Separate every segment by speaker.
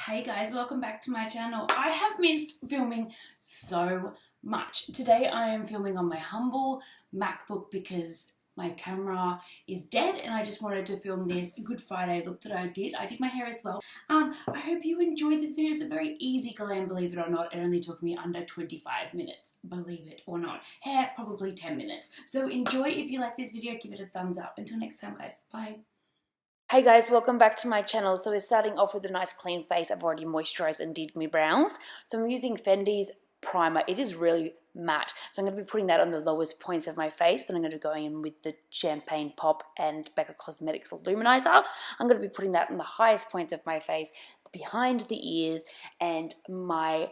Speaker 1: Hey guys, welcome back to my channel. I have missed filming so much. Today I am filming on my humble MacBook because my camera is dead and I just wanted to film this Good Friday look that I did. I did my hair as well. I hope you enjoyed this video. It's a very easy glam, believe it or not. It only took me under 25 minutes, believe it or not. Hair, probably 10 minutes. So enjoy. If you like this video, give it a thumbs up. Until next time guys, bye. Hey guys, welcome back to my channel. So we're starting off with a nice clean face. I've already moisturized and did my brows. So I'm using Fendi's primer. It is really matte. So I'm going to be putting that on the lowest points of my face. Then I'm going to go in with the Champagne Pop and Becca Cosmetics Luminizer. I'm going to be putting that on the highest points of my face, behind the ears and my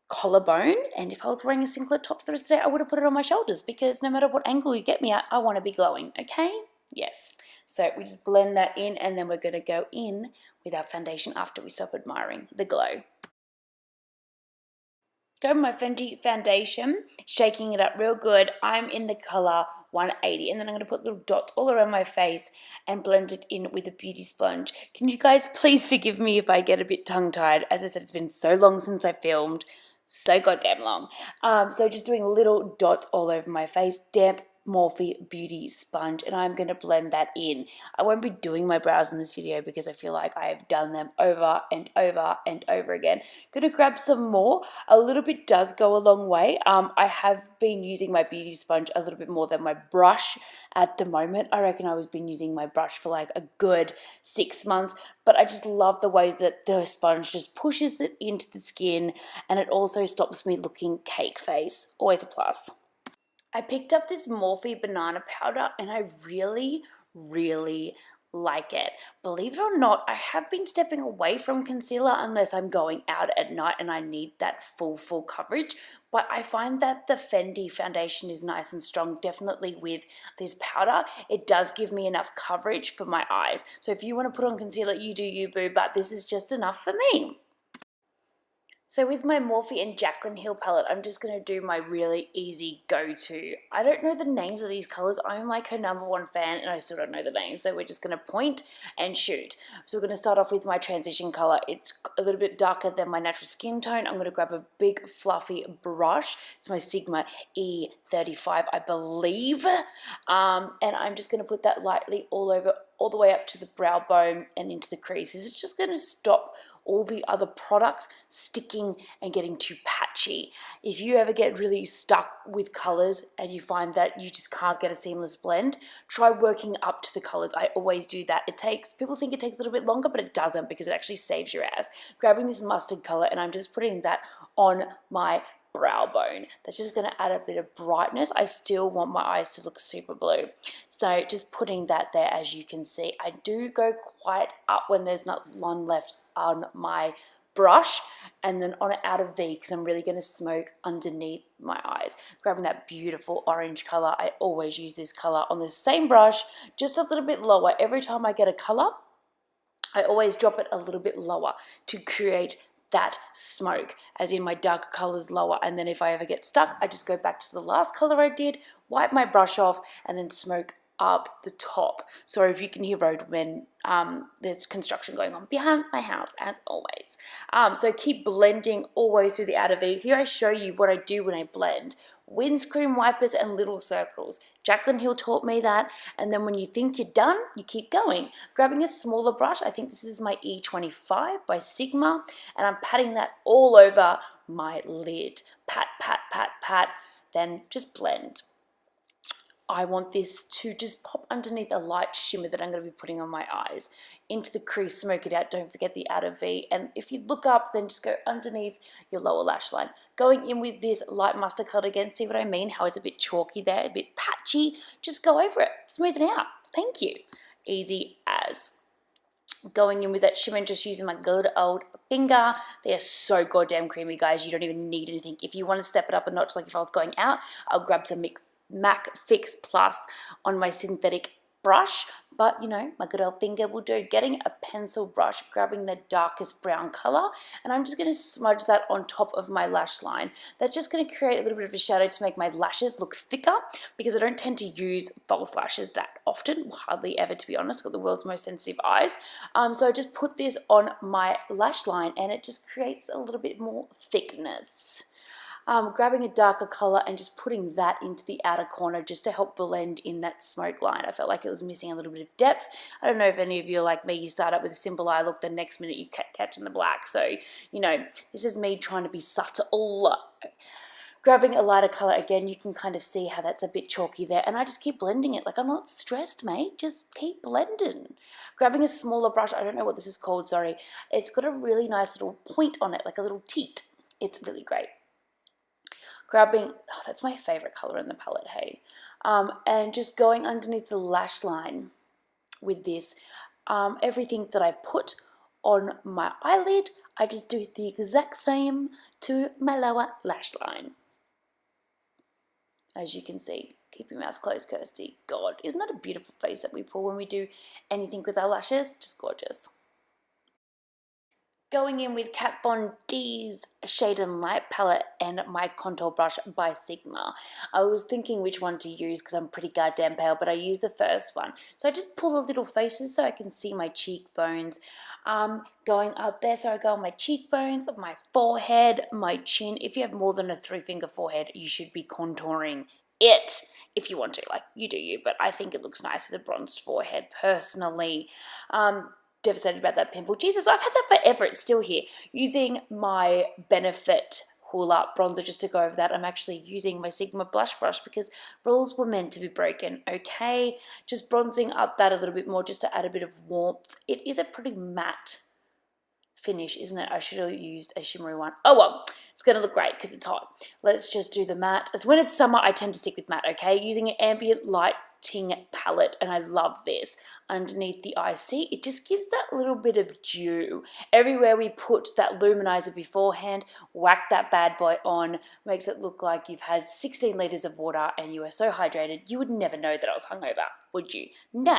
Speaker 1: collarbone. And if I was wearing a singlet top for the rest of the day, I would have put it on my shoulders because no matter what angle you get me at, I want to be glowing, okay? Yes. So we just blend that in and then we're going to go in with our foundation after we stop admiring the glow. Go with my Fenty foundation, shaking it up real good. I'm in the color 180 and then I'm going to put little dots all around my face and blend it in with a beauty sponge. Can you guys please forgive me if I get a bit tongue-tied? As I said, it's been so long since I filmed. So goddamn long. So just doing little dots all over my face, damp Morphe beauty sponge, and I'm going to blend that in. I won't be doing my brows in this video because I feel like I have done them over and over and over again. Going to grab some more. A little bit does go a long way. I have been using my beauty sponge a little bit more than my brush at the moment. I reckon I was been using my brush for like a good 6 months, but I just love the way that the sponge just pushes it into the skin and it also stops me looking cake face. Always a plus. I picked up this Morphe banana powder and I really like it. Believe it or not, I have been stepping away from concealer unless I'm going out at night and I need that full coverage. But I find that the Fendi foundation is nice and strong, definitely with this powder. It does give me enough coverage for my eyes. So if you want to put on concealer, you do you, boo, but this is just enough for me. So with my Morphe and Jaclyn Hill palette, I'm just going to do my really easy go-to. I don't know the names of these colors. I'm like her #1 fan and I still don't know the names. So we're just going to point and shoot. So we're going to start off with my transition color. It's a little bit darker than my natural skin tone. I'm going to grab a big fluffy brush. It's my Sigma E35, I believe. And I'm just going to put that lightly all the way up to the brow bone and into the crease. This is just going to stop all the other products sticking and getting too patchy. If you ever get really stuck with colors and you find that you just can't get a seamless blend, try working up to the colors. I always do that. People think it takes a little bit longer, but it doesn't because it actually saves your ass. Grabbing this mustard color and I'm just putting that on my brow bone. That's just going to add a bit of brightness. I still want my eyes to look super blue. So just putting that there, as you can see. I do go quite up when there's not one left on my brush and then on an outer V because I'm really going to smoke underneath my eyes. Grabbing that beautiful orange color. I always use this color on the same brush, just a little bit lower. Every time I get a color, I always drop it a little bit lower to create that smoke, as in my darker colors lower, and then if I ever get stuck, I just go back to the last color I did, wipe my brush off, and then smoke up the top. Sorry if you can hear road when there's construction going on behind my house, as always. So keep blending all the way through the outer V. Here I show you what I do when I blend. Windscreen wipers and little circles. Jaclyn Hill taught me that, and then when you think you're done, you keep going. Grabbing a smaller brush, I think this is my E25 by Sigma, and I'm patting that all over my lid. Pat, pat, pat, pat, then just blend. I want this to just pop underneath a light shimmer that I'm going to be putting on my eyes. Into the crease, smoke it out, don't forget the outer V. And if you look up, then just go underneath your lower lash line. Going in with this light mustard color again, see what I mean? How it's a bit chalky there, a bit patchy. Just go over it, smooth it out. Thank you. Easy as. Going in with that shimmer and just using my good old finger. They are so goddamn creamy, guys. You don't even need anything. If you want to step it up a notch, like if I was going out, I'll grab some MAC Fix Plus on my synthetic brush, but you know, my good old finger will do. Getting a pencil brush, grabbing the darkest brown color, and I'm just going to smudge that on top of my lash line. That's just going to create a little bit of a shadow to make my lashes look thicker, because I don't tend to use false lashes that often, hardly ever, to be honest. I've got the world's most sensitive eyes. So I just put this on my lash line and it just creates a little bit more thickness. Grabbing a darker color and just putting that into the outer corner just to help blend in that smoke line. I felt like it was missing a little bit of depth. I don't know if any of you are like me, you start up with a simple eye look, the next minute you catch in the black. So, you know, this is me trying to be subtle. Grabbing a lighter color again, you can kind of see how that's a bit chalky there, and I just keep blending it. Like, I'm not stressed, mate, just keep blending. Grabbing a smaller brush, I don't know what this is called, sorry. It's got a really nice little point on it, like a little teat. It's really great. Grabbing, oh, that's my favorite color in the palette, hey. And just going underneath the lash line with this. Everything that I put on my eyelid, I just do the exact same to my lower lash line. As you can see, keep your mouth closed, Kirsty. God, isn't that a beautiful face that we pull when we do anything with our lashes? Just gorgeous. Going in with Kat Von D's Shade and Light palette and my contour brush by Sigma. I was thinking which one to use because I'm pretty goddamn pale, but I used the first one. So I just pull the little faces so I can see my cheekbones. Going up there, so I go on my cheekbones, my forehead, my chin. If you have more than a 3-finger forehead, you should be contouring it if you want to. Like, you do you, but I think it looks nice with a bronzed forehead personally. Devastated about that pimple. Jesus, I've had that forever. It's still here. Using my Benefit Hoola bronzer just to go over that. I'm actually using my Sigma blush brush because rules were meant to be broken, okay? Just bronzing up that a little bit more just to add a bit of warmth. It is a pretty matte finish, isn't it? I should have used a shimmery one. Oh well, it's going to look great because it's hot. Let's just do the matte. When it's summer, I tend to stick with matte, okay? Using an ambient lighting palette, and I love this. Underneath the eye, see, it just gives that little bit of dew. Everywhere we put that luminizer beforehand, whack that bad boy on, makes it look like you've had 16 litres of water and you are so hydrated, you would never know that I was hungover, would you? No.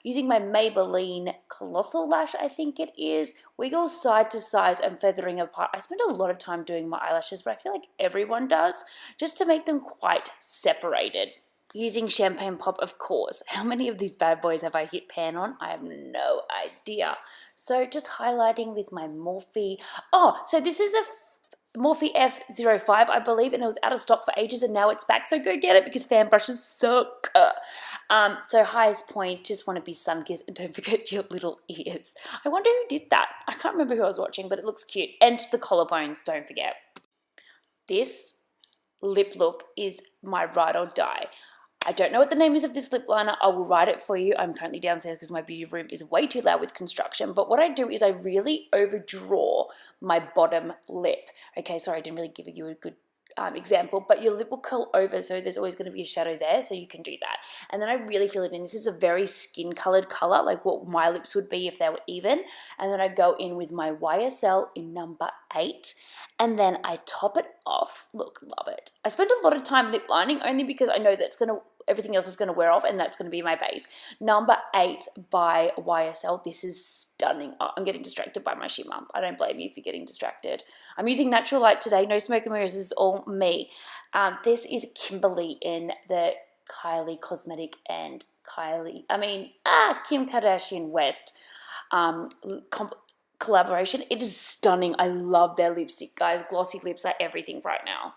Speaker 1: Using my Maybelline Colossal Lash, I think it is, wiggle side to side and feathering apart. I spend a lot of time doing my eyelashes, but I feel like everyone does, just to make them quite separated. Using Champagne Pop, of course. How many of these bad boys have I hit pan on? I have no idea. So just highlighting with my Morphe. Oh, so this is a Morphe F05, I believe, and it was out of stock for ages, and now it's back. So go get it because fan brushes suck. So highest point, just want to be sun-kissed, and don't forget your little ears. I wonder who did that. I can't remember who I was watching, but it looks cute. And the collarbones, don't forget. This lip look is my ride or die. I don't know what the name is of this lip liner. I will write it for you. I'm currently downstairs because my beauty room is way too loud with construction. But what I do is I really overdraw my bottom lip. Okay, sorry, I didn't really give you a good example, but your lip will curl over, so there's always going to be a shadow there, so you can do that. And then I really fill it in. This is a very skin-colored color, like what my lips would be if they were even. And then I go in with my YSL in number 8. And then I top it off. Look, love it. I spend a lot of time lip lining only because I know that's everything else is going to wear off, and that's going to be my base. Number 8 by YSL. This is stunning. Oh, I'm getting distracted by my shimmer. I don't blame you for getting distracted. I'm using natural light today. No smoke and mirrors. This is all me. This is Kimberly in the Kylie Cosmetic and Kim Kardashian West collaboration. It is stunning. I love their lipstick, guys. Glossy lips are everything right now.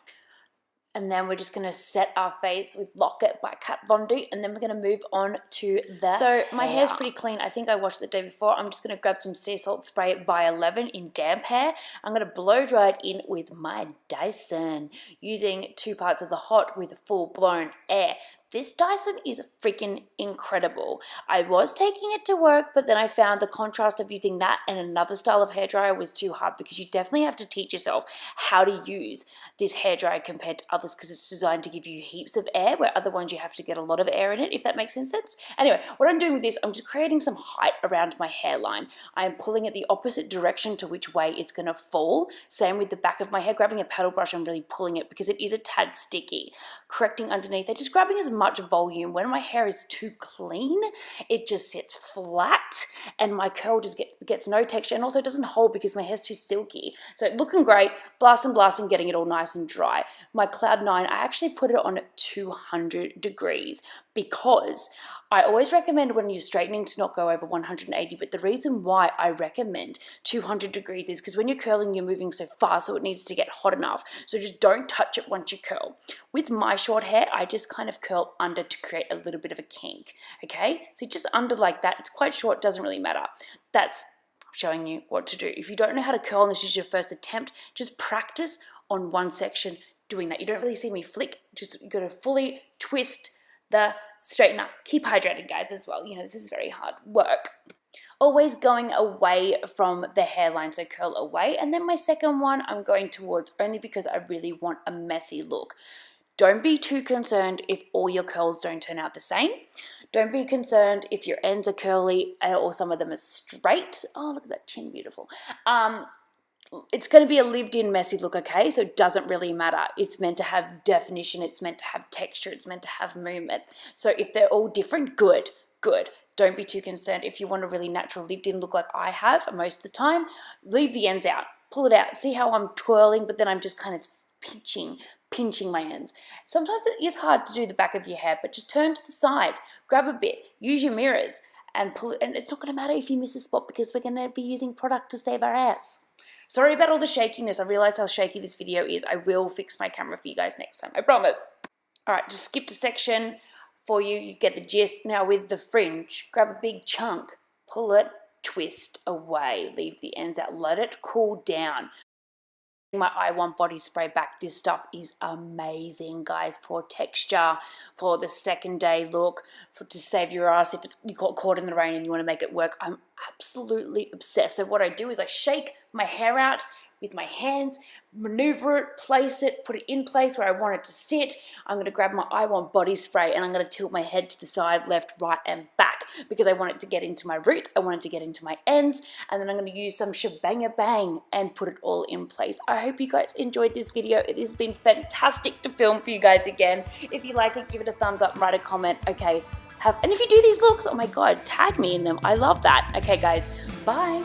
Speaker 1: And then we're just going to set our face with Lock-It by Kat Von D, and then we're going to move on to the So my hair's pretty clean. I think I washed it the day before. I'm just going to grab some sea salt spray by 11 in damp hair. I'm going to blow dry it in with my Dyson, using 2 parts of the hot with full-blown air. This Dyson is freaking incredible. I was taking it to work, but then I found the contrast of using that and another style of hairdryer was too hard, because you definitely have to teach yourself how to use this hairdryer compared to others, because it's designed to give you heaps of air, where other ones you have to get a lot of air in it, if that makes sense. Anyway, what I'm doing with this, I'm just creating some height around my hairline. I am pulling it the opposite direction to which way it's going to fall. Same with the back of my hair, grabbing a paddle brush and really pulling it because it is a tad sticky. Correcting underneath it, just grabbing as much volume. When my hair is too clean, it just sits flat and my curl just gets no texture, and also doesn't hold because my hair's too silky. So looking great, blasting, getting it all nice and dry. My Cloud9, I actually put it on at 200 degrees because I always recommend when you're straightening to not go over 180, but the reason why I recommend 200 degrees is because when you're curling, you're moving so fast, so it needs to get hot enough. So just don't touch it once you curl. With my short hair, I just kind of curl under to create a little bit of a kink, okay? So just under like that. It's quite short, doesn't really matter. That's showing you what to do. If you don't know how to curl and this is your first attempt, just practice on one section doing that. You don't really see me flick, just you got to fully twist the straightener. Keep hydrated, guys, as well. You know, this is very hard work. Always going away from the hairline, so curl away. And then my second one, I'm going towards only because I really want a messy look. Don't be too concerned if all your curls don't turn out the same. Don't be concerned if your ends are curly or some of them are straight. Oh, look at that chin, beautiful. It's going to be a lived-in messy look, okay? So it doesn't really matter. It's meant to have definition. It's meant to have texture. It's meant to have movement. So if they're all different, good. Don't be too concerned. If you want a really natural lived-in look like I have most of the time, leave the ends out. Pull it out. See how I'm twirling, but then I'm just kind of pinching my ends. Sometimes it is hard to do the back of your hair, but just turn to the side. Grab a bit. Use your mirrors and pull it. And it's not going to matter if you miss a spot because we're going to be using product to save our ass. Sorry about all the shakiness. I realize how shaky this video is. I will fix my camera for you guys next time. I promise. All right, just skipped a section for you. You get the gist. Now with the fringe, grab a big chunk, pull it, twist away. Leave the ends out. Let it cool down. My I-Want body spray back. This stuff is amazing, guys, for texture, for the second day look, to save your ass if you got caught in the rain and you want to make it work. I'm absolutely obsessed. So what I do is I shake my hair out with my hands, maneuver it, place it, put it in place where I want it to sit. I'm going to grab my I-Want body spray and I'm going to tilt my head to the side, left, right, and back because I want it to get into my roots. I want it to get into my ends. And then I'm going to use some Shebang Bang and put it all in place. I hope you guys enjoyed this video. It has been fantastic to film for you guys again. If you like it, give it a thumbs up and write a comment. Okay. And if you do these looks, oh my God, tag me in them. I love that. Okay, guys. Bye.